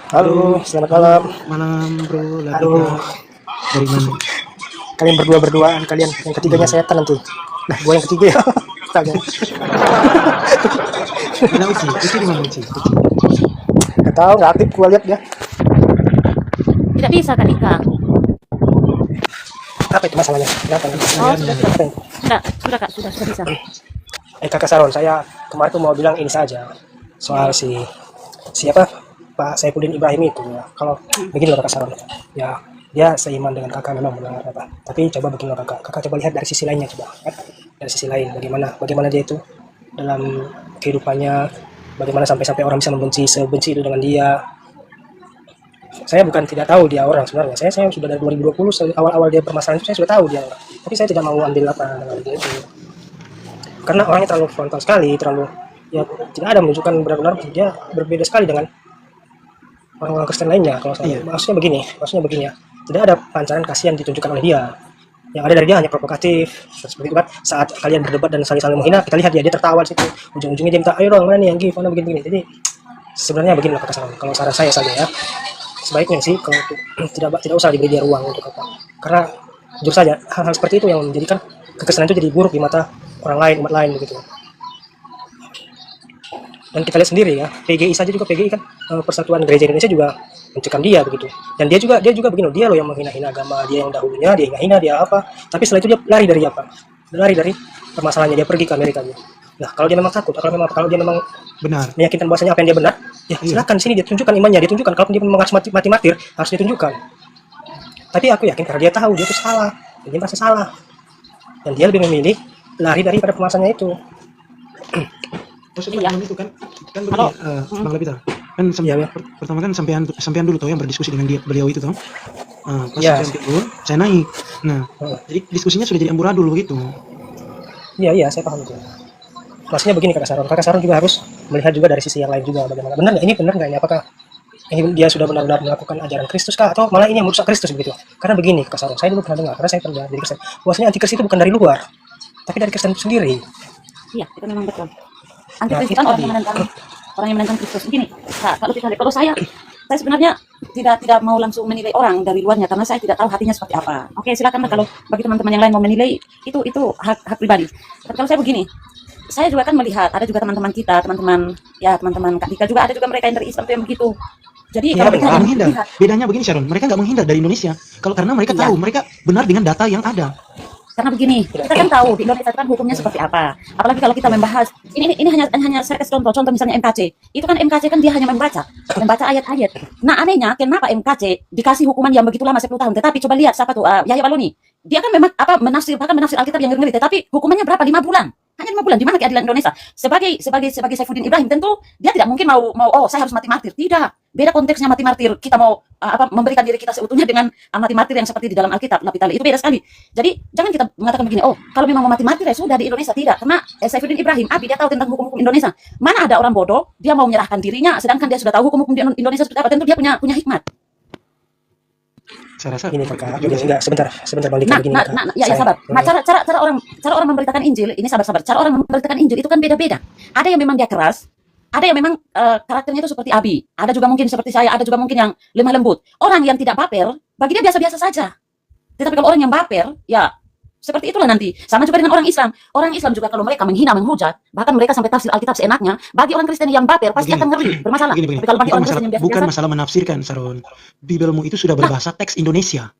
Halo, Halo, selamat halo, malam. malam bro, Latita. Aduh, Dari mana? kalian berdua-berduaan kalian. Yang ketiganya Iya. setan nanti. Nah, gua yang ketiga ya. Astaga. Mana Uci? Uci di mana Uci? Uci. Gak tahu, nggak aktif gua lihat dia. Tidak bisa Kak Dika. Apa itu masalahnya? Kenapa nih? Oh, Layarnya. Apa ini? sudah Kak, sudah bisa. Kakak Saron, saya kemarin tuh mau bilang ini saja soal siapa Pak Saifuddin Ibrahim itu ya. Kalau begini loh Kakak Saron, ya dia seiman dengan kakak memang benar apa. Tapi coba begini loh kakak coba lihat dari sisi lainnya coba. Kan? Dari sisi lain, bagaimana dia itu dalam kehidupannya, bagaimana sampai orang bisa sebenci itu dengan dia. Saya bukan tidak tahu dia orang sebenarnya. Saya sudah dari 2020 awal-awal dia permasalahan itu saya sudah tahu dia orang. Tapi saya tidak mau ambil apa dengan dia itu. Karena orangnya terlalu frontal sekali, terlalu ya tidak ada menunjukkan benar-benar dia berbeda sekali dengan orang-orang Kristen lainnya. Kalau saya Iya. maksudnya begini ya. Tidak ada pancaran kasih yang ditunjukkan oleh dia. Yang ada dari dia hanya provokatif. Seperti itu kan. Saat kalian berdebat dan saling-saling menghina, kita lihat dia tertawa di situ. Ujung-ujungnya dia minta, ayo dong, mana nih yang give, mana begini-begini. Jadi sebenarnya begini loh kata kalau saran saya saja ya. Sebaiknya sih kalau tidak usah diberi dia ruang untuk apa. Karena jujur saja hal-hal seperti itu yang menjadikan kekesalan itu jadi buruk di mata orang lain, umat lain begitu. Dan kita lihat sendiri ya, PGI saja juga PGI kan Persatuan Gereja Indonesia juga mencekam dia begitu. Dan dia juga begini, dia loh yang menghina-hina agama, dia yang dahulunya dia hina dia apa. Tapi setelah itu dia lari dari apa? Lari dari permasalahannya, dia pergi ke Amerika dia. Nah, kalau dia memang takut, kalau dia memang Benar. meyakinkan bahwasanya apa yang dia benar, ya Iya. silakan sini dia tunjukkan imannya, dia tunjukkan kalau dia memang harus mati martir, harus ditunjukkan. Tapi aku yakin karena dia tahu dia itu salah, dan dia merasa salah. Dan dia lebih memilih lari daripada permasalahannya itu. Maksudnya Iya. itu kan begini, Kalau Bang Lapita. Kan Iya, ya. pertama kan sampean dulu tuh yang berdiskusi dengan beliau itu tuh. Pas Ya. sampean turun, saya naik. Nah, jadi diskusinya sudah jadi amburadul begitu. Iya, saya paham itu. Maksudnya begini Kakak Saron juga harus melihat juga dari sisi yang lain juga bagaimana. Benar nggak ini apakah ini dia sudah benar-benar melakukan ajaran Kristus kah atau malah ini yang merusak Kristus begitu. Karena begini Kakak Saron, saya dulu pernah dengar karena saya pernah jadi Kristen. Bahwasanya antikristus itu bukan dari luar, tapi dari Kristen itu sendiri. iya, itu memang betul. Nah, Antikristus itu kan tadi. orang yang menentang Kristus. Begini, Kak, kalau saya sebenarnya tidak mau langsung menilai orang dari luarnya karena saya tidak tahu hatinya seperti apa. Oke, silakan kalau bagi teman-teman yang lain mau menilai itu hak pribadi. Tapi kalau saya begini, saya juga kan melihat ada juga teman-teman kita, teman-teman Kak Dika juga ada juga mereka yang dari Islam itu yang begitu. Jadi Iya, kalau benar. kita Nggak hanya menghindar. melihat, Bedanya begini Sharon, mereka nggak menghindar dari Indonesia. Karena mereka Iya. tahu, mereka benar dengan data yang ada. karena begini, kita kan tahu di Indonesia itu kan hukumnya seperti apa. Apalagi kalau kita membahas ini hanya saya kasih contoh misalnya MKC. Itu kan MKC kan dia hanya membaca ayat-ayat. Nah, anehnya kenapa MKC dikasih hukuman yang begitu lama 10 tahun, tetapi coba lihat siapa tuh Yahya Baloni. Dia kan memang menafsir Alkitab yang ngeri, tetapi hukumannya berapa? 5 bulan. Hanya 5 bulan. Di mana keadilan Indonesia? Sebagai Saifuddin Ibrahim tentu dia tidak mungkin mau saya harus mati martir. Tidak. Beda konteksnya mati martir. Kita mau memberikan diri kita seutuhnya dengan mati martir yang seperti di dalam Alkitab. Itu beda sekali. Jadi jangan kita mengatakan begini, kalau memang mau mati martir ya sudah di Indonesia. Tidak. Karena Saifuddin Ibrahim, dia tahu tentang hukum-hukum Indonesia. Mana ada orang bodoh, dia mau menyerahkan dirinya sedangkan dia sudah tahu hukum-hukum di Indonesia seperti apa. Tentu dia punya hikmat. Saya rasa Ini Kakak, juga sih. enggak sebentar Bang Dika begini Kak. Ya sabar. Nah, cara orang memberitakan Injil ini sabar. Cara orang memberitakan Injil itu kan beda-beda. Ada yang memang dia keras, ada yang memang karakternya itu seperti Abi, ada juga mungkin seperti saya, ada juga mungkin yang lemah lembut. Orang yang tidak baper, bagi dia biasa-biasa saja. Tetapi kalau orang yang baper, ya seperti itulah nanti. Sama juga dengan orang Islam. Orang Islam juga kalau mereka menghina, menghujat, bahkan mereka sampai tafsir Alkitab seenaknya, bagi orang Kristen yang baper pasti Begini. akan ngeri, bermasalah. Begini. Tapi kalau bagi Bukan orang masalah, Kristen yang bukan biasa-biasa, masalah menafsirkan, Sharon. Bibelmu itu sudah berbahasa teks Indonesia.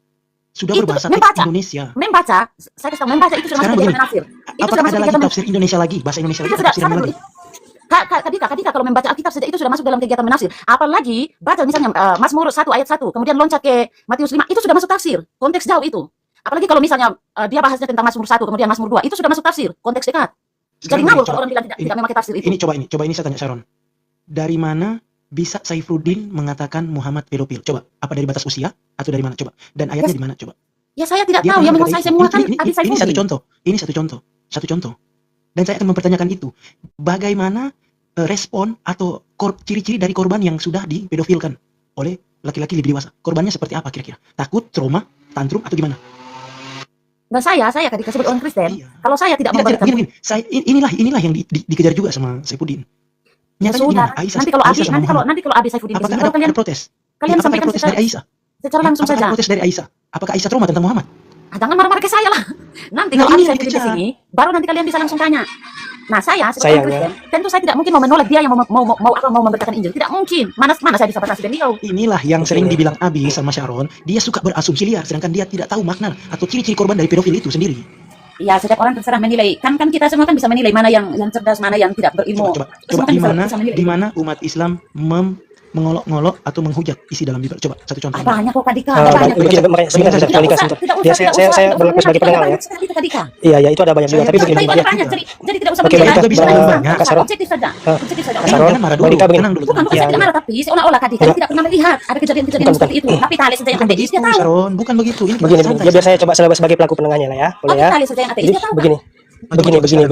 Sudah itu berbahasa teks membaca. Indonesia. saya kasih tahu, membaca itu sudah Sekarang masuk begini, kegiatan menafsir. Itu sudah apakah masuk ada lagi kegiatan tafsir Indonesia lagi, bahasa Indonesia lagi, itu atau sudah tafsiran sabar lagi? dulu. Kak Dika, kalau membaca Alkitab saja itu sudah masuk dalam kegiatan menafsir. Apalagi baca misalnya Mazmur 1 ayat 1, kemudian loncat ke Matius 5, itu sudah masuk tafsir. Konteks jauh itu. Apalagi kalau misalnya dia bahasnya tentang Mazmur 1, kemudian Mazmur 2, itu sudah masuk tafsir, konteks dekat. Jadi Sekarang ngawur begini, kalau orang bilang tidak memakai tafsir itu. Coba ini saya tanya Sharon. Dari mana bisa Saifuddin mengatakan Muhammad pedofil? Coba, apa dari batas usia atau dari mana? Coba. Dan ayatnya di mana? Coba. Ya saya tidak Dia tahu, pernah yang berkata menguasai itu. semua kan Abi Ini Saifuddin. satu contoh. Dan saya akan mempertanyakan itu. Bagaimana respon atau ciri-ciri dari korban yang sudah dipedofilkan oleh laki-laki lebih dewasa? Korbannya seperti apa kira-kira? Takut, trauma, tantrum, atau gimana? Dan saya ketika disebut orang Kristen, Iya. kalau saya tidak Tidak, memberikan begini. Inilah yang dikejar juga sama Saifuddin. Ya Nyatanya sudah. gimana? Aisyah, Nanti kalau Abi, Aisyah sama Muhammad. nanti kalau Abi Saifuddin Apakah kesini, ada, baru kalian ada protes? kalian Apakah ada sampaikan protes dari Aisyah? secara langsung Apakah saja. ada protes dari Aisyah? Apakah Aisyah trauma tentang Muhammad? Jangan marah-marah ke saya lah. Nanti Nah, kalau ini Abi yang Saifuddin dikejar. kesini, baru nanti kalian bisa langsung tanya. Nah, saya sebagai Sayangnya. Kristen, tentu saya tidak mungkin mau menolak dia yang mau memberitakan Injil. Tidak mungkin. Mana saya bisa bersaksi beliau. Inilah yang sering dibilang Abi sama Sharon, dia suka berasumsi liar, sedangkan dia tidak tahu makna atau ciri-ciri korban dari pedofil itu sendiri. Ya, setiap orang terserah menilai. Kan kita semua kan bisa menilai mana yang cerdas, mana yang tidak berilmu. Coba Semua kan bisa menilai. di mana umat Islam mengolok-ngolok atau menghujat isi dalam Bibel. Coba satu contoh. Banyak kok Kak Dika. Ah, Banyak. begini, makanya sebentar saja, Kak Dika, sebentar. Biar saya berlaku sebagai pendengar ya. Kak Dika. Iya, ya itu ada banyak juga, tapi begini Itu Mbak, ada ya. banyak, jadi tidak usah Oke, menilai. baik, Bisa Mbak banyak. Kak Saron. Objektif saja. Objektif saja. Kak Saron, Jangan marah Mbak dulu, Dika begini. tenang dulu. Bukan saya tidak marah, tapi seolah-olah Kak Dika tidak pernah melihat ada kejadian-kejadian Bukan, seperti itu. Tapi Tali saja yang Bukan ateis begitu, dia tahu. Sharon. Bukan begitu. Ini Begini, santai. ya biar saya coba sebagai pelaku penengahnya lah ya, boleh Tapi ya. Tali saja yang ateis Jadi dia tahu. begini, Coba, begini. ya,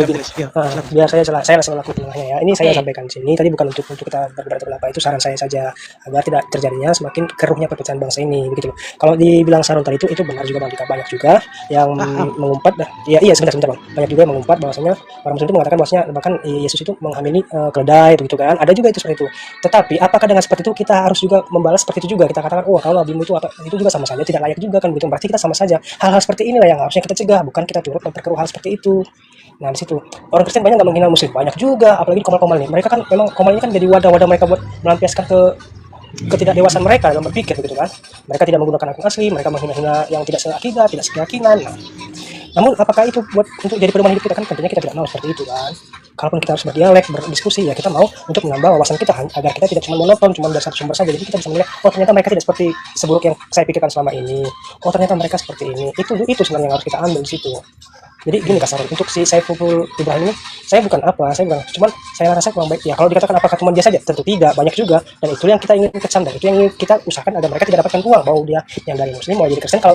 Ah, silakan. biar saya selaku penengahnya ya. Ini saya Oke. sampaikan di sini tadi bukan untuk kita berdebat atau apa, itu saran saya saja agar tidak terjadinya semakin keruhnya perpecahan bangsa ini begitu loh. Kalau dibilang Saron tadi itu benar juga Bang Dika, banyak juga yang Paham. mengumpat iya sebentar Bang. Banyak juga yang mengumpat bahwasanya orang Muslim itu mengatakan bahwasanya bahkan Yesus itu menghamili keledai begitu kan. Ada juga itu seperti itu. Tetapi apakah dengan seperti itu kita harus juga membalas seperti itu juga? Kita katakan, "Oh, kalau nabimu itu apa?" Itu juga sama saja tidak layak juga kan begitu. Berarti kita sama saja. Hal-hal seperti inilah yang harusnya kita cegah, bukan kita turut memperkeruh hal seperti itu. Nah di situ orang Kristen banyak nggak menghina Muslim, banyak juga, apalagi di komal-komal ini. Mereka kan memang komal ini kan jadi wadah-wadah mereka buat melampiaskan ketidakdewasaan mereka dalam berpikir begitu kan. Mereka tidak menggunakan akun asli, mereka menghina-hina yang tidak seakidah, tidak sekeyakinan. Nah, namun apakah itu buat untuk jadi pedoman hidup kita? Kan tentunya kita tidak mau seperti itu kan. Kalaupun kita harus berdialek, berdiskusi, ya kita mau untuk menambah wawasan kita agar kita tidak cuma monoton, cuma dari satu sumber saja. Jadi kita bisa melihat, oh ternyata mereka tidak seperti seburuk yang saya pikirkan selama ini. Oh ternyata mereka seperti ini. Itu sebenarnya yang harus kita ambil di situ. Jadi gini Kak Saron, untuk si Saiful Ibrahim ini, saya bukan, cuman saya rasa kurang baik. Ya kalau dikatakan apakah cuma dia saja, tentu tidak, banyak juga. Dan itu yang kita ingin kecam, dan itu yang ingin kita usahakan agar mereka tidak dapatkan uang, bahwa dia yang dari Muslim mau jadi Kristen. Kalau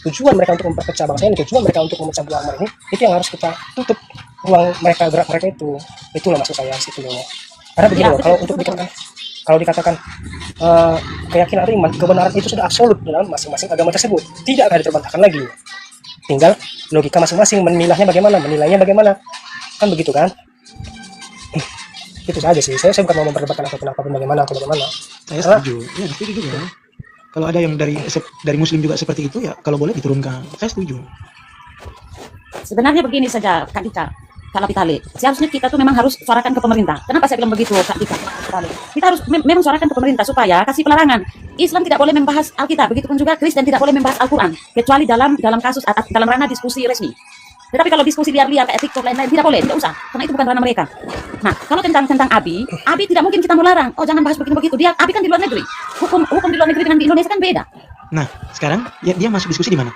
tujuan mereka untuk memperpecah bangsa ini, tujuan mereka untuk memecah belah umat ini, itu yang harus kita tutup uang mereka, gerak mereka itu. Itulah maksud saya situ loh. Karena begini loh, kalau untuk dikatakan keyakinan atau iman, kebenaran itu sudah absolut dalam masing-masing agama tersebut, tidak akan diterbantahkan lagi. Tinggal logika masing-masing menilainya bagaimana, kan begitu kan. Itu saja sih, saya bukan mau memperdebatkan apapun bagaimana. Saya setuju. Ya, setuju juga. Kalau ada yang dari Muslim juga seperti itu, ya kalau boleh diturunkan. Saya setuju. Sebenarnya begini saja Kak Dika, Kak Lapitali. Seharusnya kita tuh memang harus suarakan ke pemerintah. Kenapa saya bilang begitu Kak Dika? Kita harus memang suarakan ke pemerintah supaya kasih pelarangan. Islam tidak boleh membahas Alkitab, begitupun juga Kristen tidak boleh membahas Al-Quran, kecuali dalam kasus dalam ranah diskusi resmi. Tetapi kalau diskusi liar-liar kayak TikTok lain-lain tidak boleh, tidak usah, karena itu bukan ranah mereka. Nah, kalau tentang Abi tidak mungkin kita melarang. Oh, jangan bahas begitu. Abi kan di luar negeri. Hukum di luar negeri dengan di Indonesia kan beda. Nah, sekarang ya, dia masuk diskusi di mana?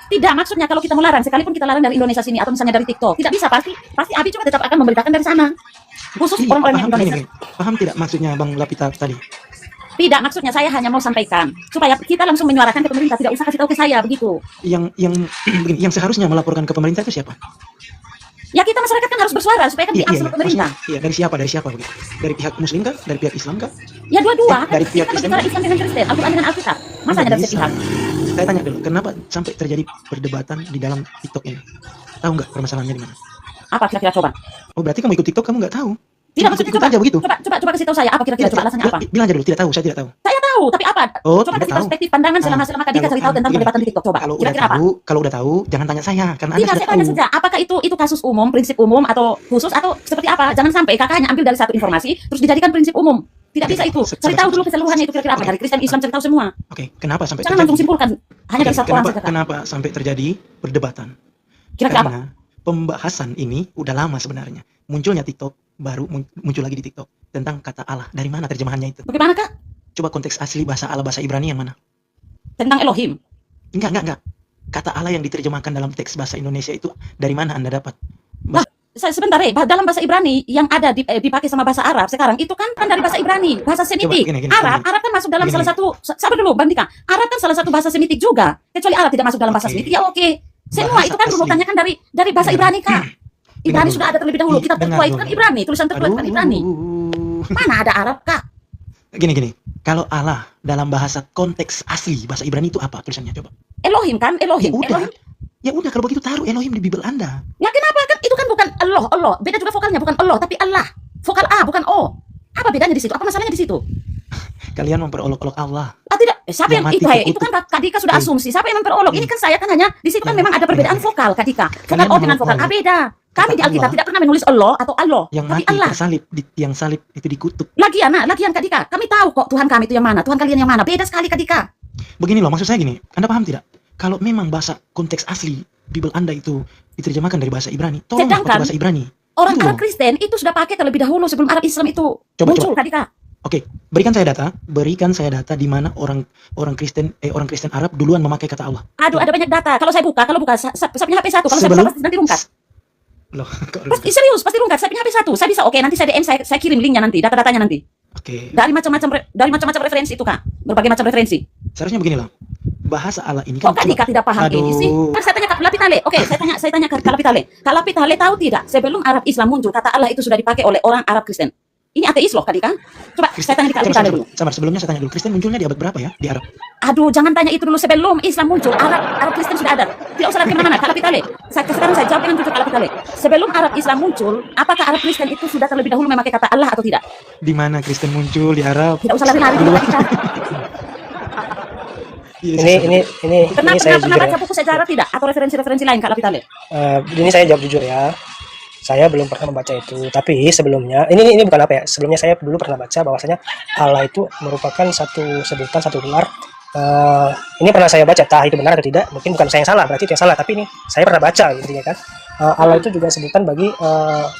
Tidak, maksudnya kalau kita melarang, sekalipun kita larang dari Indonesia sini atau misalnya dari TikTok, tidak bisa, pasti Abi juga tetap akan memberitakan dari sana. Khusus Iya, orang-orang yang paham, Indonesia. paham tidak maksudnya Bang Lapita tadi? Tidak, maksudnya saya hanya mau sampaikan supaya kita langsung menyuarakan ke pemerintah, tidak usah kasih tahu ke saya begitu. Begini, yang seharusnya melaporkan ke pemerintah itu siapa? Ya kita masyarakat kan harus bersuara supaya kan diakses ke pemerintah. Iya, dari siapa begitu? Dari pihak Muslim kah? Dari pihak Islam kah? Ya dua-dua. Dari Kan pihak kita Islam. berbicara Islam dengan Kristen, Al-Quran dengan Alkitab. Masa hanya dari Bisa. sepihak? Saya tanya dulu, kenapa sampai terjadi perdebatan di dalam TikTok ini? Tahu nggak permasalahannya di mana? Apa kira-kira coba? Oh, berarti kamu ikut TikTok kamu nggak tahu? Tidak, maksudnya ikut coba. aja begitu. Coba kasih tahu saya apa kira-kira coba alasannya apa? Bilang aja dulu, tidak tahu, saya tidak tahu. Saya tahu, tapi apa? Oh, Coba tidak kasih tahu. perspektif pandangan selama Kak Dika cari tahu tentang perdebatan di TikTok. Coba. Kira-kira apa? Kalau udah tahu, jangan tanya saya karena Anda Tidak, sudah saya tanya tahu. saja. Apakah itu kasus umum, prinsip umum atau khusus atau seperti apa? Jangan sampai kakak hanya ambil dari satu informasi terus dijadikan prinsip umum. Tidak bisa itu. Cari tahu dulu keseluruhannya itu kira-kira apa. Dari Kristen, Islam cari tahu semua. Oke, kenapa sampai Jangan langsung simpulkan hanya dari satu orang saja. Kak. kenapa sampai terjadi perdebatan? Kira-kira apa? Karena pembahasan ini udah lama sebenarnya. Munculnya TikTok, baru muncul lagi di TikTok tentang kata Allah. Dari mana terjemahannya itu? Bagaimana Kak? Coba konteks asli bahasa Allah, bahasa Ibrani yang mana? Tentang Elohim. Enggak. Kata Allah yang diterjemahkan dalam teks bahasa Indonesia itu dari mana Anda dapat? Sebentar dalam bahasa Ibrani yang ada dipakai sama bahasa Arab sekarang itu kan dari bahasa Ibrani, bahasa Semitik. Gini. Arab kan masuk dalam salah satu. Sabar dulu, Bang Dika. Arab kan salah satu bahasa Semitik juga. Kecuali Arab tidak masuk dalam bahasa Semitik. Ya oke. Semua Bahasa itu kan runutannya kan dari bahasa Ibrani Kak. Ibrani sudah ada terlebih dahulu. Kitab tertua itu kan Ibrani, tulisan tertua itu kan Ibrani. Mana ada Arab Kak? Gini. Kalau Allah dalam bahasa konteks asli bahasa Ibrani itu apa tulisannya coba? Elohim kan, Elohim. Ya udah kalau begitu taruh Elohim di Bible Anda. Ya kenapa kan itu kan bukan Allah. Beda juga vokalnya bukan Allah tapi Allah. Vokal A bukan O. Apa bedanya di situ? Apa masalahnya di situ? Kalian memperolok-olok Allah. Ah, tidak, siapa Yang yang mati itu? Itu terkutuk. kan Kak Dika sudah Eh. asumsi. Siapa yang memperolok? Ini kan saya kan hanya di situ kan Yang- memang ada perbedaan yang- vokal Kak Dika. Vokal Kalian O dengan vokal A menolak beda. Kami di kata Alkitab Allah. tidak pernah menulis Allah atau Allah, Yang tapi mati Allah. tersalib, di tiang salib itu dikutuk. Lagian Kak Dika, kami tahu kok Tuhan kami itu yang mana, Tuhan kalian yang mana. Beda sekali Kak Dika. Begini loh, maksud saya gini, Anda paham tidak? Kalau memang bahasa konteks asli Bible Anda itu diterjemahkan dari bahasa Ibrani, tolong pakai Sedangkan bahasa Ibrani. Orang Itu Arab loh. Kristen itu sudah pakai terlebih dahulu sebelum Arab Islam itu Coba, muncul Kak Dika. Oke, berikan saya data di mana orang Kristen Arab duluan memakai kata Allah. Aduh, ada banyak data. Kalau saya buka, saya punya HP 1. Kalau saya Sebelum- buka pasti nanti rungkat. Loh, kok Pasti serius, pasti rungkat. Saya punya HP 1. Saya bisa oke, nanti saya DM, saya kirim linknya nanti, data-datanya nanti. Oke, Dari macam-macam referensi itu Kak. Berbagai macam referensi. seharusnya begini loh. Bahasa Allah ini Kok kan Kak Dika tidak paham ini sih? Aduh. Kan saya tanya Kak Lapitale. Oke, saya tanya Kak Lapitale. Kak Lapitale tahu tidak sebelum Arab Islam muncul kata Allah itu sudah dipakai oleh orang Arab Kristen. Ini ateis loh Kak Dika. Coba saya tanya di Kak Lapitale dulu. Sabar, sebelumnya saya tanya dulu. Kristen munculnya di abad berapa ya di Arab? Aduh, jangan tanya itu dulu sebelum Islam muncul. Arab Kristen sudah ada. Tidak usah lari kemana-mana. Kak Lapitale. Sekarang saya jawab dengan jujur Kak Lapitale. Sebelum Arab Islam muncul, apakah Arab Kristen itu sudah terlebih dahulu memakai kata Allah atau tidak? Di mana Kristen muncul di Arab? Tidak usah lari-lari dulu Kak Dika. Iya, Ini saya Pernah jujur baca ya. buku sejarah tidak? Atau referensi-referensi lain Kak Lapitale? Ini saya jawab jujur ya. Saya belum pernah membaca itu, tapi sebelumnya ini bukan apa ya. Sebelumnya saya dulu pernah baca bahwasanya Allah itu merupakan satu sebutan, satu gelar. Ini pernah saya baca, entah itu benar atau tidak. Mungkin bukan saya yang salah, berarti itu yang salah. Tapi ini saya pernah baca intinya kan. Allah itu juga sebutan bagi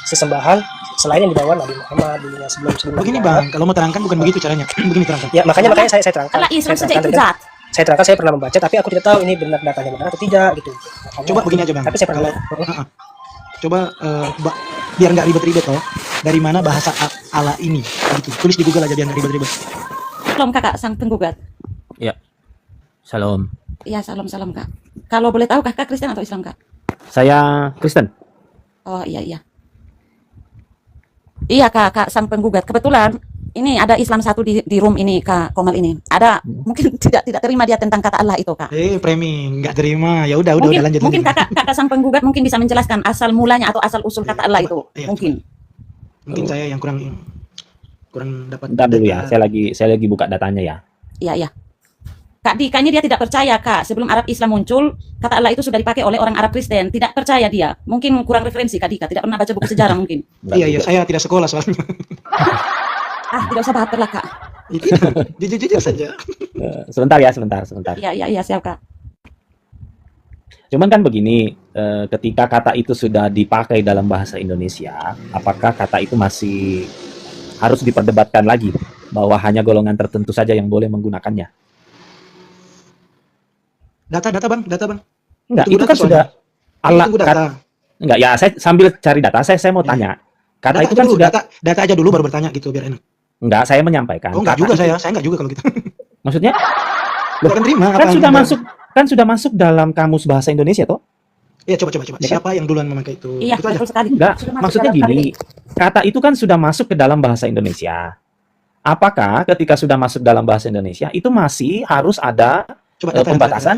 sesembahan selain yang dibawa Nabi Muhammad dulunya sebelum Begini Nabi Bang, kalau mau terangkan bukan begitu caranya. Begini terangkan. Ya makanya saya terangkan. Allah Islam Saya saja itu terangkan, zat. saya terangkan, saya pernah membaca, tapi aku tidak tahu ini benar datanya benar atau tidak gitu. Makanya- Coba begini aja Bang. Tapi saya pernah. Kalau coba biar nggak ribet-ribet toh. Dari mana bahasa Allah ini? Gitu. Tulis di Google aja biar nggak ribet-ribet. Salam Kakak sang penggugat. Ya, Shalom. Iya, salam Kak. Kalau boleh tahu Kakak Kristen atau Islam Kak? Saya Kristen. Oh iya. Iya Kak sang penggugat. Kebetulan ini ada Islam satu di room ini Kak Komal ini. Ada mungkin tidak terima dia tentang kata Allah itu Kak. Premi nggak terima. Ya udah lanjut. Mungkin lanjut. kakak sang penggugat mungkin bisa menjelaskan asal mulanya atau asal usul kata Allah itu. Iya, Mungkin. Mungkin saya yang kurang dapat. Bentar dulu ya, saya lagi buka datanya ya. Iya. Kak Dika ini dia tidak percaya Kak. Sebelum Arab Islam muncul, kata Allah itu sudah dipakai oleh orang Arab Kristen. Tidak percaya dia. Mungkin kurang referensi Kak Dika. Tidak pernah baca buku sejarah mungkin. Bentar Iya, dulu. saya tidak sekolah soalnya. Tidak usah baper lah Kak. Itu jujur saja. Sebentar ya, sebentar. Iya siap Kak. Cuman kan begini, ketika kata itu sudah dipakai dalam bahasa Indonesia, apakah kata itu masih harus diperdebatkan lagi bahwa hanya golongan tertentu saja yang boleh menggunakannya? Data bang. Enggak, Tunggu itu data kan sudah Allah. Tunggu data. Enggak, ya saya sambil cari data, saya mau Ya. tanya. Kata Data itu kan dulu, sudah data aja dulu baru bertanya gitu biar enak. enggak, saya menyampaikan. Oh enggak Kata juga itu- saya enggak juga kalau gitu. Maksudnya Lu akan terima kan apa? sudah masuk dalam kamus bahasa Indonesia toh? Iya coba. Ya kan? Siapa yang duluan memakai itu? Iya Itu aja. betul sekali. Enggak, Sudah masuk maksudnya dalam gini, kata itu kan sudah masuk ke dalam bahasa Indonesia. Apakah ketika sudah masuk dalam bahasa Indonesia itu masih harus ada Coba pembatasan?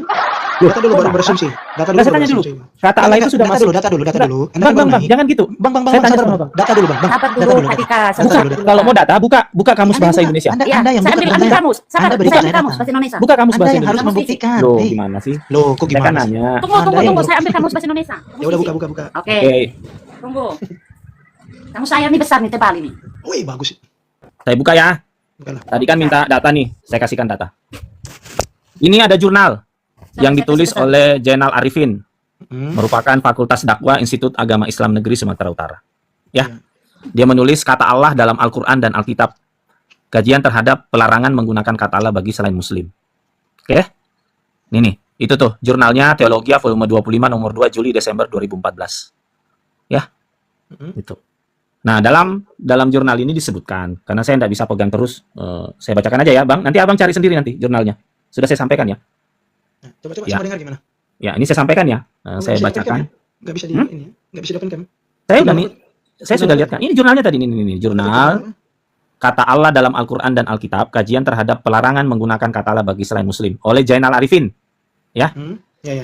Data dulu baru berasumsi. Data dulu. Saya tanya dulu. Kata Allah itu sudah masuk. Data dulu. Bang, Anda kan baru bang, naik. jangan gitu. Bang, Saya tanya sabar, sama Bang. Bang. Data dulu, Bang. Sabar Data dulu dulu, Kak Bang. Dika. Data Sabar dulu. dulu. Kalau mau data, buka kamus Anda bahasa buka. Indonesia. Anda Iya, yang saya buka ambil datanya. kamus. Sabar, Anda berikan saya ambil saya kamus data. bahasa Indonesia. Buka kamus Anda bahasa yang harus Indonesia. membuktikan. Loh, Nih. gimana sih? Loh, kok Saya kan gimana? sih? nanya. Tunggu, saya ambil kamus bahasa Indonesia. Ya udah buka. Oke. Oke, Tunggu. Kamu saya nih besar nih, tebal ini. Wih, bagus. saya buka ya. Bukalah. Tadi kan minta data nih, saya kasihkan data. Ini ada jurnal yang ditulis oleh Zainal Arifin, merupakan Fakultas Dakwah Institut Agama Islam Negeri Sumatera Utara. Ya, dia menulis kata Allah dalam Al-Quran dan Alkitab. Kajian terhadap pelarangan menggunakan kata Allah bagi selain Muslim. Oke, ini nih, itu tuh jurnalnya Teologia volume 25 nomor 2 Juli Desember 2014. Ya, itu. Nah, dalam jurnal ini disebutkan, karena saya tidak bisa pegang terus, saya bacakan aja ya, Bang. Nanti Abang cari sendiri nanti jurnalnya. Sudah saya sampaikan ya. Nah, coba Ya. sama dengar gimana? Ya, ini saya sampaikan ya. Oh, Saya nggak bisa bacakan. Enggak bisa di Hmm? ini. Enggak bisa di open cam. Saya udah nih, saya sudah lihat kan. Ini jurnalnya tadi ini jurnal kata Allah dalam Al-Quran dan Alkitab, kajian terhadap pelarangan menggunakan kata Allah bagi selain Muslim oleh Zainal Arifin. Ya.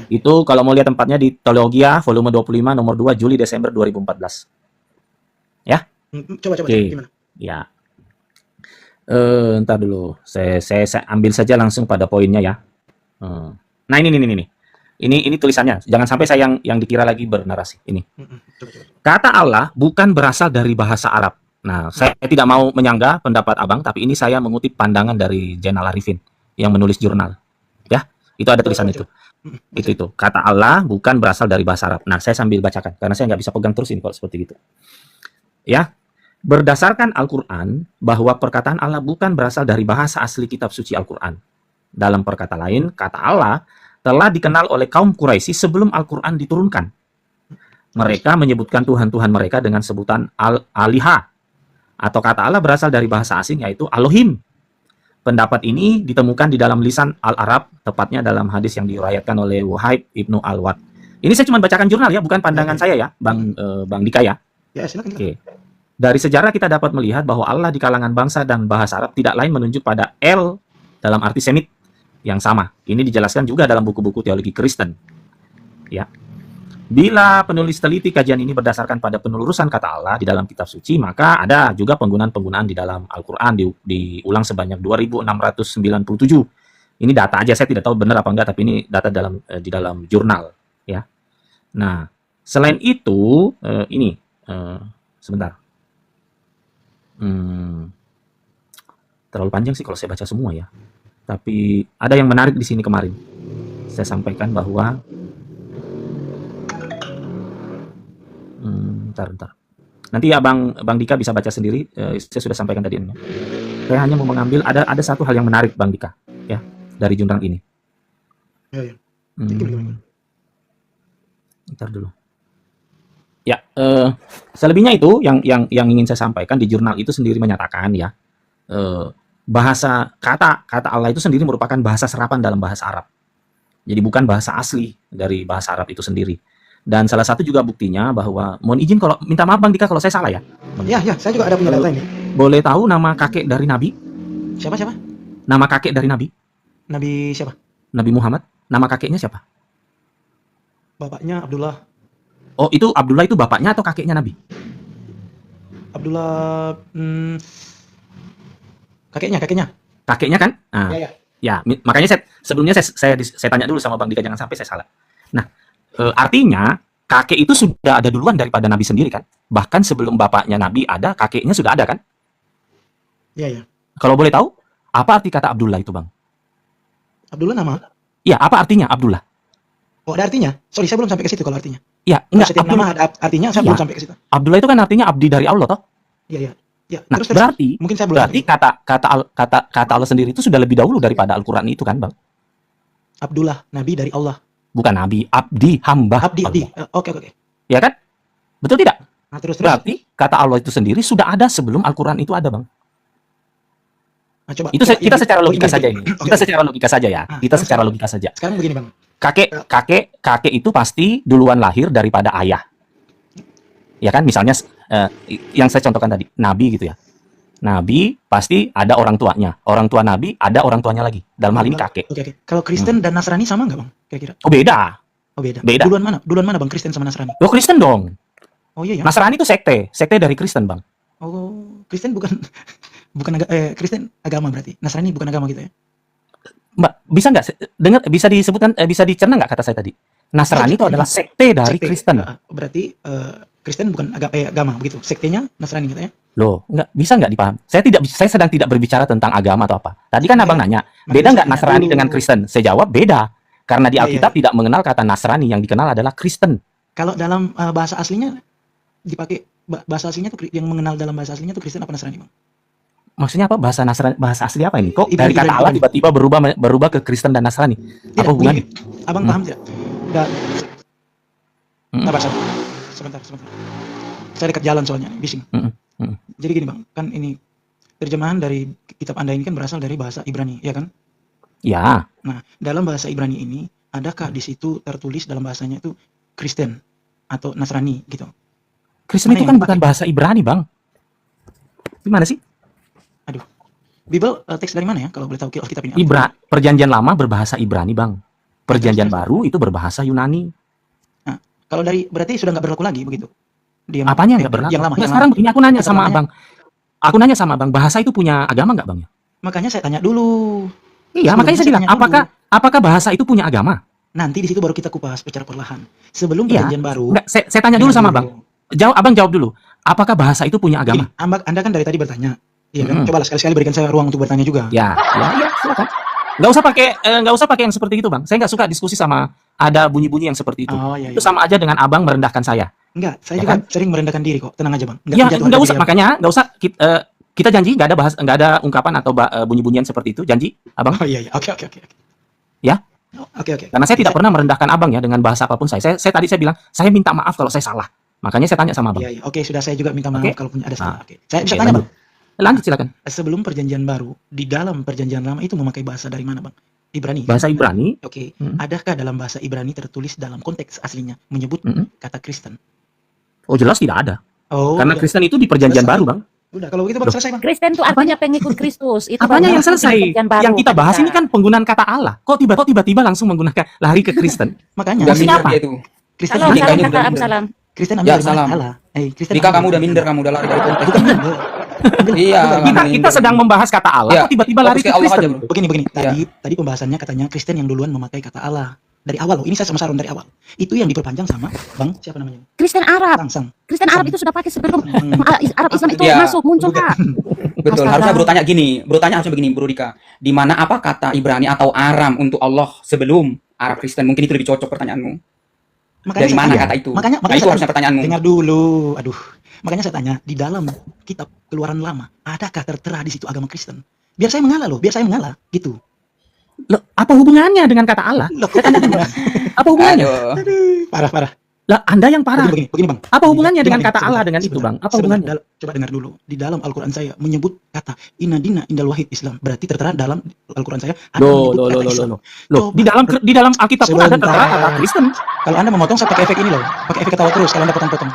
Itu kalau mau lihat tempatnya di Teologia volume 25 nomor 2 Juli Desember 2014. Coba Oke. gimana? Ya. Ntar dulu. Saya ambil saja langsung pada poinnya ya. Nah, ini tulisannya. Jangan sampai saya yang dikira lagi bernarasi. Ini. Kata Allah bukan berasal dari bahasa Arab. Nah, saya tidak mau menyanggah pendapat Abang, tapi ini saya mengutip pandangan dari Zainal Arifin yang menulis jurnal. Ya, itu ada tulisan itu. Itu. Kata Allah bukan berasal dari bahasa Arab. Nah, saya sambil bacakan karena saya nggak bisa pegang terus ini kalau seperti itu. Ya, berdasarkan Al-Quran bahwa perkataan Allah bukan berasal dari bahasa asli kitab suci Al-Quran. Dalam perkataan lain, kata Allah telah dikenal oleh kaum Quraisy sebelum Al-Quran diturunkan. Mereka menyebutkan Tuhan-Tuhan mereka dengan sebutan Al-Aliha. Atau kata Allah berasal dari bahasa asing yaitu Elohim. Pendapat ini ditemukan di dalam lisan Al-Arab, tepatnya dalam hadis yang diriwayatkan oleh Wahib Ibnu Al-Wad. Ini saya cuma bacakan jurnal ya, bukan pandangan saya ya, Bang Dika ya. Ya, silakan. Oke. Dari sejarah kita dapat melihat bahwa Allah di kalangan bangsa dan bahasa Arab tidak lain menunjuk pada El dalam arti Semit yang sama. Ini dijelaskan juga dalam buku-buku teologi Kristen. Ya. Bila penulis teliti kajian ini berdasarkan pada penelurusan kata Allah di dalam kitab suci, maka ada juga penggunaan-penggunaan di dalam Al-Quran diulang sebanyak 2697. Ini data aja, saya tidak tahu benar apa enggak, tapi ini data di dalam jurnal. Ya. Nah, selain itu, sebentar. Terlalu panjang sih kalau saya baca semua ya. Tapi ada yang menarik di sini kemarin. Saya sampaikan bahwa bentar. Nanti ya Bang Dika bisa baca sendiri. Saya sudah sampaikan tadi. Saya hanya mau mengambil ada satu hal yang menarik Bang Dika ya dari jurnal ini. Ya. Bentar dulu. Ya, selebihnya itu yang ingin saya sampaikan. Di jurnal itu sendiri menyatakan ya, bahasa kata Allah itu sendiri merupakan bahasa serapan dalam bahasa Arab. Jadi bukan bahasa asli dari bahasa Arab itu sendiri. Dan salah satu juga buktinya bahwa, mohon izin kalau minta maaf Bang Dika kalau saya salah ya. Ya, saya juga ada punya data ini. Boleh tahu nama kakek dari Nabi? Siapa? Nama kakek dari Nabi? Nabi siapa? Nabi Muhammad. Nama kakeknya siapa? Bapaknya Abdullah. Oh, itu Abdullah itu bapaknya atau kakeknya Nabi? Abdullah kakeknya. Kakeknya kan? Nah, Ya. makanya sebelumnya saya tanya dulu sama Bang Dika jangan sampai saya salah. Nah, artinya kakek itu sudah ada duluan daripada Nabi sendiri kan? Bahkan sebelum bapaknya Nabi ada, kakeknya sudah ada kan? Ya. Kalau boleh tahu, apa arti kata Abdullah itu, Bang? Abdullah nama? Ya, apa artinya Abdullah? Oh, ada artinya? Sorry, saya belum sampai ke situ kalau artinya. Ya, enggak. Setiap nama ada artinya, saya belum sampai ke situ. Abdullah itu kan artinya abdi dari Allah, toh? Iya. Nah, terus berarti mungkin saya belum. Berarti kata Allah sendiri itu sudah lebih dahulu daripada Al-Qur'an itu kan, Bang? Abdullah, nabi dari Allah. Bukan nabi, abdi, hamba. Abdi. Oke. Ya kan? Betul tidak? Nah, terus. Berarti kata Allah itu sendiri sudah ada sebelum Al-Qur'an itu ada, Bang. Nah, coba. Kita secara logika saja ini. Kita secara logika saja ya. Kita secara logika saja. Sekarang begini, Bang. Kakek itu pasti duluan lahir daripada ayah. Ya kan? Misalnya yang saya contohkan tadi, nabi gitu ya. Nabi pasti ada orang tuanya. Orang tua nabi ada orang tuanya lagi. Dalam hal ini kakek. Oke. Kalau Kristen dan Nasrani sama nggak, Bang? Kira-kira? Oh, beda. Beda. Duluan mana, Bang, Kristen sama Nasrani? Oh, Kristen dong. Oh iya ya. Nasrani itu sekte dari Kristen, Bang. Oh, Kristen bukan Kristen agama berarti. Nasrani bukan agama gitu ya. Mbak, bisa nggak dengar, bisa disebutkan, bisa dicerna nggak kata saya tadi? Nasrani itu adalah sekte dari Kristen. Berarti Kristen bukan agama begitu. Sektenya Nasrani gitu ya. Loh, bisa nggak dipaham? Saya sedang tidak berbicara tentang agama atau apa. Tadi kan Abang nanya, beda nggak Nasrani dengan Kristen? Saya jawab beda. Karena di Alkitab tidak mengenal kata Nasrani, yang dikenal adalah Kristen. Kalau dalam bahasa aslinya dipakai bahasa aslinya tuh yang mengenal dalam bahasa aslinya tuh Kristen apa Nasrani, Bang? Maksudnya apa? Bahasa Nasrani, bahasa asli apa ini? Kok Ibrani, dari kata Allah tiba-tiba berubah ke Kristen dan Nasrani? Apa hubungannya? Abang paham tidak? Sebentar. Saya dekat jalan soalnya, bising. Jadi gini, Bang, kan ini terjemahan dari kitab Anda ini kan berasal dari bahasa Ibrani, ya kan? Ya. Nah, dalam bahasa Ibrani ini adakah di situ tertulis dalam bahasanya itu Kristen atau Nasrani gitu? Kristen itu kan bukan bahasa Ibrani, Bang. Gimana sih? Aduh. Bible teks dari mana ya kalau boleh tahu kitab ini? Perjanjian Lama berbahasa Ibrani, Bang. Perjanjian Baru itu berbahasa Yunani. Nah, kalau dari berarti sudah nggak berlaku lagi begitu. Apanya nggak berlaku? Yang lama. Sekarang begini aku nanya sama Abang. aku nanya sama Bang, bahasa itu punya agama nggak Bang? Makanya saya tanya dulu. Iya, Sebelum makanya saya saya bilang, tanya dulu. apakah bahasa itu punya agama? Nanti di situ baru kita kupas secara perlahan. Sebelum Iya. perjanjian baru. Enggak, saya tanya dulu sama Bang. Abang jawab dulu. Apakah bahasa itu punya agama? Gini, Anda kan dari tadi bertanya. Iya kan? Mm-mm. Cobalah sekali-sekali berikan saya ruang untuk bertanya juga. Ya, silakan. Nggak usah pakai yang seperti itu Bang. Saya nggak suka diskusi sama ada bunyi-bunyi yang seperti itu. Oh iya, Itu iya. sama aja dengan Abang merendahkan saya. Enggak, saya Ya juga kan? sering merendahkan diri kok. Tenang aja, Bang. Ya, menjatuhkan nggak usah. diri, Bang. Makanya nggak usah. Kita janji nggak ada ungkapan atau bunyi-bunyian seperti itu. Janji, Abang. Oh iya, iya. Oke. Ya. Oke. Karena saya tidak pernah merendahkan Abang ya dengan bahasa apapun saya. Tadi saya bilang, saya minta maaf kalau saya salah. Makanya saya tanya sama Abang. Iya. Oke, sudah saya juga minta maaf Oke. kalau punya ada salah. Nah, Oke. Saya bisa oke, tanya, lanjut. Bang. Lanjut silakan. Sebelum perjanjian baru, di dalam perjanjian lama itu memakai bahasa dari mana, Bang? Ibrani. Bahasa Ibrani. Oke. Mm. Adakah dalam bahasa Ibrani tertulis dalam konteks aslinya menyebut Mm-mm. kata Kristen? Oh jelas tidak ada. Oh, Karena udah. Kristen itu di perjanjian Selesai. baru Bang. Udah, kalau begitu Bang selesai, Bang. Kristen itu artinya pengikut Kristus. Itu Apanya baru yang selesai? perjanjian baru. Yang kita bahas ini kan penggunaan kata Allah. Kok tiba-tiba langsung menggunakan lari ke Kristen? Makanya Udah Maksudnya minder apa? dia itu. Kristen Salam, Ini salam kayaknya kakak udah Absalam. Kristen Ya, ambil dari salam. Allah. Kristen Dika, ambil kamu udah dari minder, Allah. kamu udah lari dari konteks. Bukan minder. Iya, Kita sedang membahas kata Allah. Ya, Kok tiba-tiba lari fokus ke ke Allah aja, Kristen? bro. Begini. Iya. Tadi pembahasannya katanya Kristen yang duluan memakai kata Allah. Dari awal loh. Ini saya sama Saron dari awal. Itu yang diperpanjang sama Bang, siapa namanya? Kristen Arab. Sang. Kristen Arab itu sudah pakai sebelum Hmm. Arab Islam itu Iya. masuk muncul Kak. Betul, Astaga. harusnya bro tanya gini. Bro tanya harusnya begini, Bro Dika. Di mana apa kata Ibrani atau Aram untuk Allah sebelum Arab Kristen? Mungkin itu lebih cocok pertanyaanmu. Dari saya mana tanya. kata itu? Makanya Nah, itu saya harusnya pertanyaanmu. dengar dulu. Aduh. Makanya saya tanya, di dalam kitab Keluaran Lama, adakah tertera di situ agama Kristen? Biar saya mengalah loh, biar saya mengalah gitu. Loh, apa hubungannya dengan kata Allah? Loh, kok tanya dulu? Apa hubungannya? Aduh. Parah. Lah, Anda yang parah. Begini, Bang. Apa hubungannya dengan Dengar kata ini, Allah sebentar, dengan itu, sebentar, Bang? Apa sebentar. hubungannya? Coba dengar dulu. Di dalam Al-Quran saya menyebut kata inna dina indal wahid Islam. Berarti tertera dalam Al-Quran saya ada menyebut kata Islam. Loh, Coba. di dalam Alkitab pun ada Sebentar. tertera kata Kristen. Kalau Anda memotong, saya pakai efek ini loh. Pakai efek ketawa terus kalau Anda potong-potong.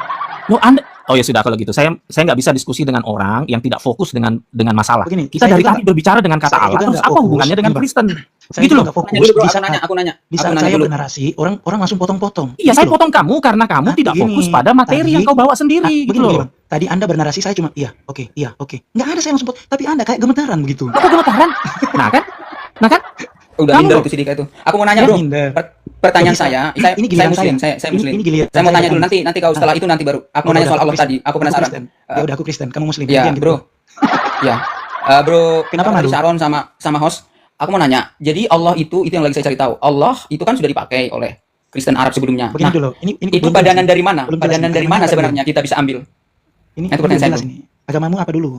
Loh, oh ya sudah kalau gitu. Saya nggak bisa diskusi dengan orang yang tidak fokus dengan masalah. Begini, Kita saya dari juga tadi berbicara dengan kata saya Allah. juga Terus nggak apa fokus. hubungannya dengan Gini, Bang. Kristen? Saya Gitu juga loh. nggak fokus. Nanya dulu, bro. Di Aku saat, nanya. di Aku saat nanya saya dulu. bernarasi, orang langsung potong-potong. Iya, Gitu saya loh. potong kamu karena kamu Nah, tidak begini, fokus pada materi tadi- yang kau bawa sendiri gitu Begini, loh. Bang. Tadi Anda bernarasi, saya cuma iya, oke. Nggak ada saya langsung potong. Tapi Anda kayak gemetaran begitu. Apa gemetaran? Nah kan? Udah Kamu minder loh. itu si Dika itu. Aku mau nanya, Ya, Bro. minder. Pertanyaan Bisa. saya, Ini saya giliran muslim, saya. saya muslim. Ini giliran Saya mau saya tanya dulu bertanya. nanti kau setelah itu nanti baru. Aku mau nanya soal Allah tadi. Aku penasaran. Kristen. Ya udah aku Kristen, kamu Muslim. Iya, Gantian gitu. Bro. Ya. Bro, Kenapa tadi malu? Sharon sama host? Aku mau nanya. Jadi Allah itu yang lagi saya cari tahu. Allah itu kan sudah dipakai oleh Kristen Arab sebelumnya. Begini Nah, dulu. Ini itu belum padanan jelas. dari mana? Belum jelas Padanan nih. dari mana Agamanya sebenarnya kita bisa ambil? Ini Itu belum pertanyaan jelas saya, ini. Agamamu apa dulu?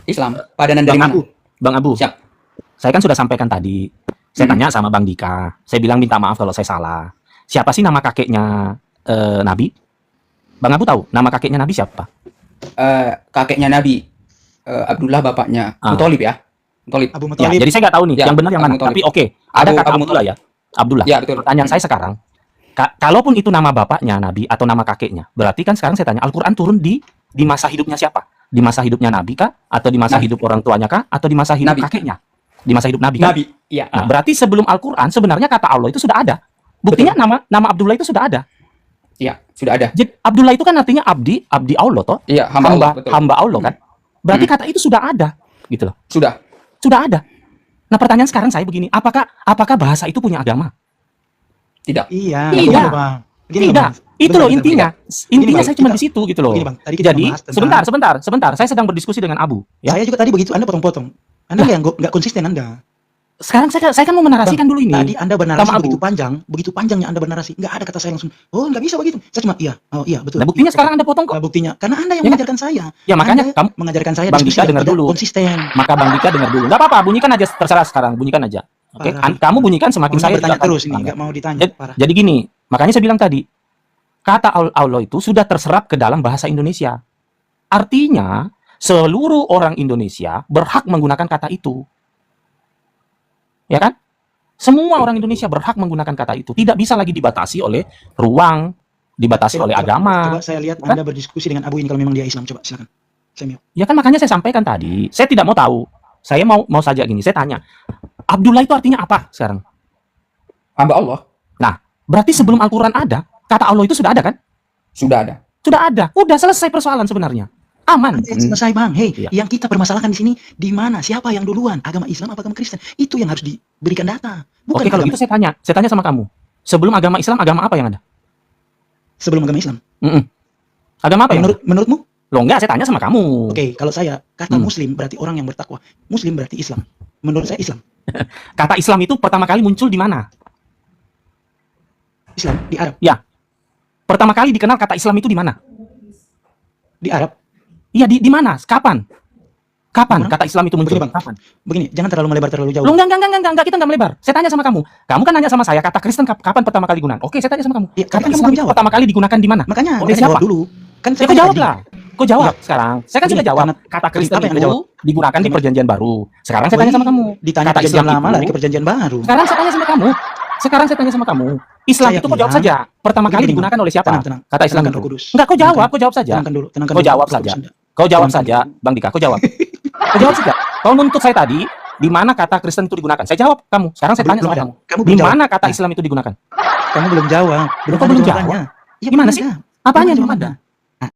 Islam. Padanan dari Bang mana? Abu, Bang Abu. Siap. Saya kan sudah sampaikan tadi. Saya tanya sama Bang Dika. Saya bilang minta maaf kalau saya salah. Siapa sih nama kakeknya Nabi? Bang Abu tahu nama kakeknya Nabi siapa? Kakeknya Nabi Abdullah, bapaknya Ah. Muthalib ya. Muthalib. Abu Ya, Muthalib. jadi saya nggak tahu nih Ya, yang benar yang Abu mana. Muthalib. Tapi oke, ada Abu- kata Abu Abdullah ya. Abdullah. Ya, betul. Pertanyaan saya sekarang, kalaupun itu nama bapaknya Nabi atau nama kakeknya, berarti kan sekarang saya tanya Al-Qur'an turun di masa hidupnya siapa? Di masa hidupnya Nabi kah? Atau di masa Nabi. hidup orang tuanya kah? Atau di masa hidup Nabi. kakeknya? Di masa hidup Nabi kan? Nabi. Iya. Nah, berarti sebelum Al-Qur'an sebenarnya kata Allah itu sudah ada. Buktinya nama Abdullah itu sudah ada. Iya, sudah ada. Jadi Abdullah itu kan artinya abdi Allah toh. Iya, hamba Allah, betul. Hamba Allah kan. Berarti kata itu sudah ada, gitu loh. Sudah. Sudah ada. Nah, pertanyaan sekarang saya begini, apakah bahasa itu punya agama? Tidak. Iya. Tidak. Begini, Bang. Begini, Tidak. Bang. Itu Bentar, loh bentar, intinya. Begini, Intinya Bang. saya cuma Kita- di situ gitu loh. Begini, Bang. Tadi kita Jadi membahas tentang- sebentar. Saya sedang berdiskusi dengan Abu. Ya. Saya juga tadi begitu, Anda potong-potong. Anda nggak konsisten Anda. Sekarang saya kan mau menarasikan dulu ini. Tadi Anda bernarasi Sama Abu. begitu panjangnya Anda bernarasi. Nggak ada kata saya langsung, oh nggak bisa begitu. Saya cuma iya, oh iya betul. Nah, buktinya Iya, sekarang Anda potong kok. Nah, buktinya, karena Anda yang Ya kan? mengajarkan saya. Ya makanya Anda kamu mengajarkan saya Bang diskusi Dika yang dengar tidak dulu. konsisten. maka Bang Dika dengar dulu. Enggak apa-apa, bunyikan aja terserah sekarang, bunyikan aja. Oke, Parah. kamu bunyikan semakin Anda saya bertanya juga akan terus ini, melanggar. nggak mau ditanya. Parah. Jadi gini, makanya saya bilang tadi, kata Allah itu sudah terserap ke dalam bahasa Indonesia. Artinya, seluruh orang Indonesia berhak menggunakan kata itu. Ya kan? Semua orang Indonesia berhak menggunakan kata itu. Tidak bisa lagi dibatasi oleh ruang, dibatasi oleh agama. Coba saya lihat Kan? Anda berdiskusi dengan Abu ini kalau memang dia Islam. Coba silakan. Saya mute. Ya kan makanya saya sampaikan tadi. Saya tidak mau tahu. Saya mau saja gini, saya tanya. Abdullah itu artinya apa sekarang? Hamba Allah. Berarti sebelum Al-Quran ada, kata Allah itu sudah ada kan? Sudah ada. Sudah ada. Udah selesai persoalan sebenarnya. Aman. Selesai bang. Hei, Iya. yang kita permasalahkan di sini di mana? Siapa yang duluan? Agama Islam apa agama Kristen? Itu yang harus diberikan data. Bukan Oke, kalau agama- gitu saya tanya sama kamu. Sebelum agama Islam, agama apa yang ada? sebelum agama Islam. Mm-mm. Agama apa yang ada? Menurutmu? Loh enggak, saya tanya sama kamu. Oke, kalau saya kata Hmm. Muslim berarti orang yang bertakwa. Muslim berarti Islam. Menurut saya Islam. Kata Islam itu pertama kali muncul di mana? Islam di Arab. Pertama kali dikenal kata Islam itu di mana? Di Arab. Iya, di mana? Kapan? Kapan Bang, kata Islam itu muncul? begini, Bang. Kapan? Begini, jangan terlalu melebar terlalu jauh. Loh enggak, kita enggak melebar. Saya tanya sama kamu. Kamu kan nanya sama saya kata Kristen kapan pertama kali digunakan? Oke, saya tanya sama kamu. Iya, Kata tapi kamu Islam belum itu jawab. pertama kali digunakan di mana? Makanya, Oleh makanya siapa? jawab dulu. Kan Ya, saya kau jawab tadi. lah. Kau jawab Iya. sekarang. Saya kan Begini, sudah jawab. karena- Kata Kristen apa yang itu jawab? digunakan di Karena- perjanjian baru. Sekarang saya tanya sama kamu. Ditanya Kata perjanjian Islam lama itu- lari ke perjanjian baru. Sekarang saya tanya sama kamu. Islam Saya itu kau jawab bilang- saja. Pertama kali Begini, digunakan oleh siapa? Tenang. Kata Islam Tenangkan itu. Roh Kudus. Enggak, kau jawab, Tenangkan- kau jawab saja. Tenangkan dulu. Kau jawab Roh saja. Kudus. Kau jawab Tenangkan saja, Bang Dika, kau jawab. Kau jawab saja. Kau nuntut saya tadi, di mana kata Kristen itu digunakan? Saya jawab kamu. Sekarang saya tanya Belum sama ada. kamu. Kamu Di belum jawab. mana kata Nah. Islam itu digunakan? Kamu belum jawab. Kok ada belum jawabannya. Iya, Gimana belum sih? ada. Apanya Belum belum ada. ada?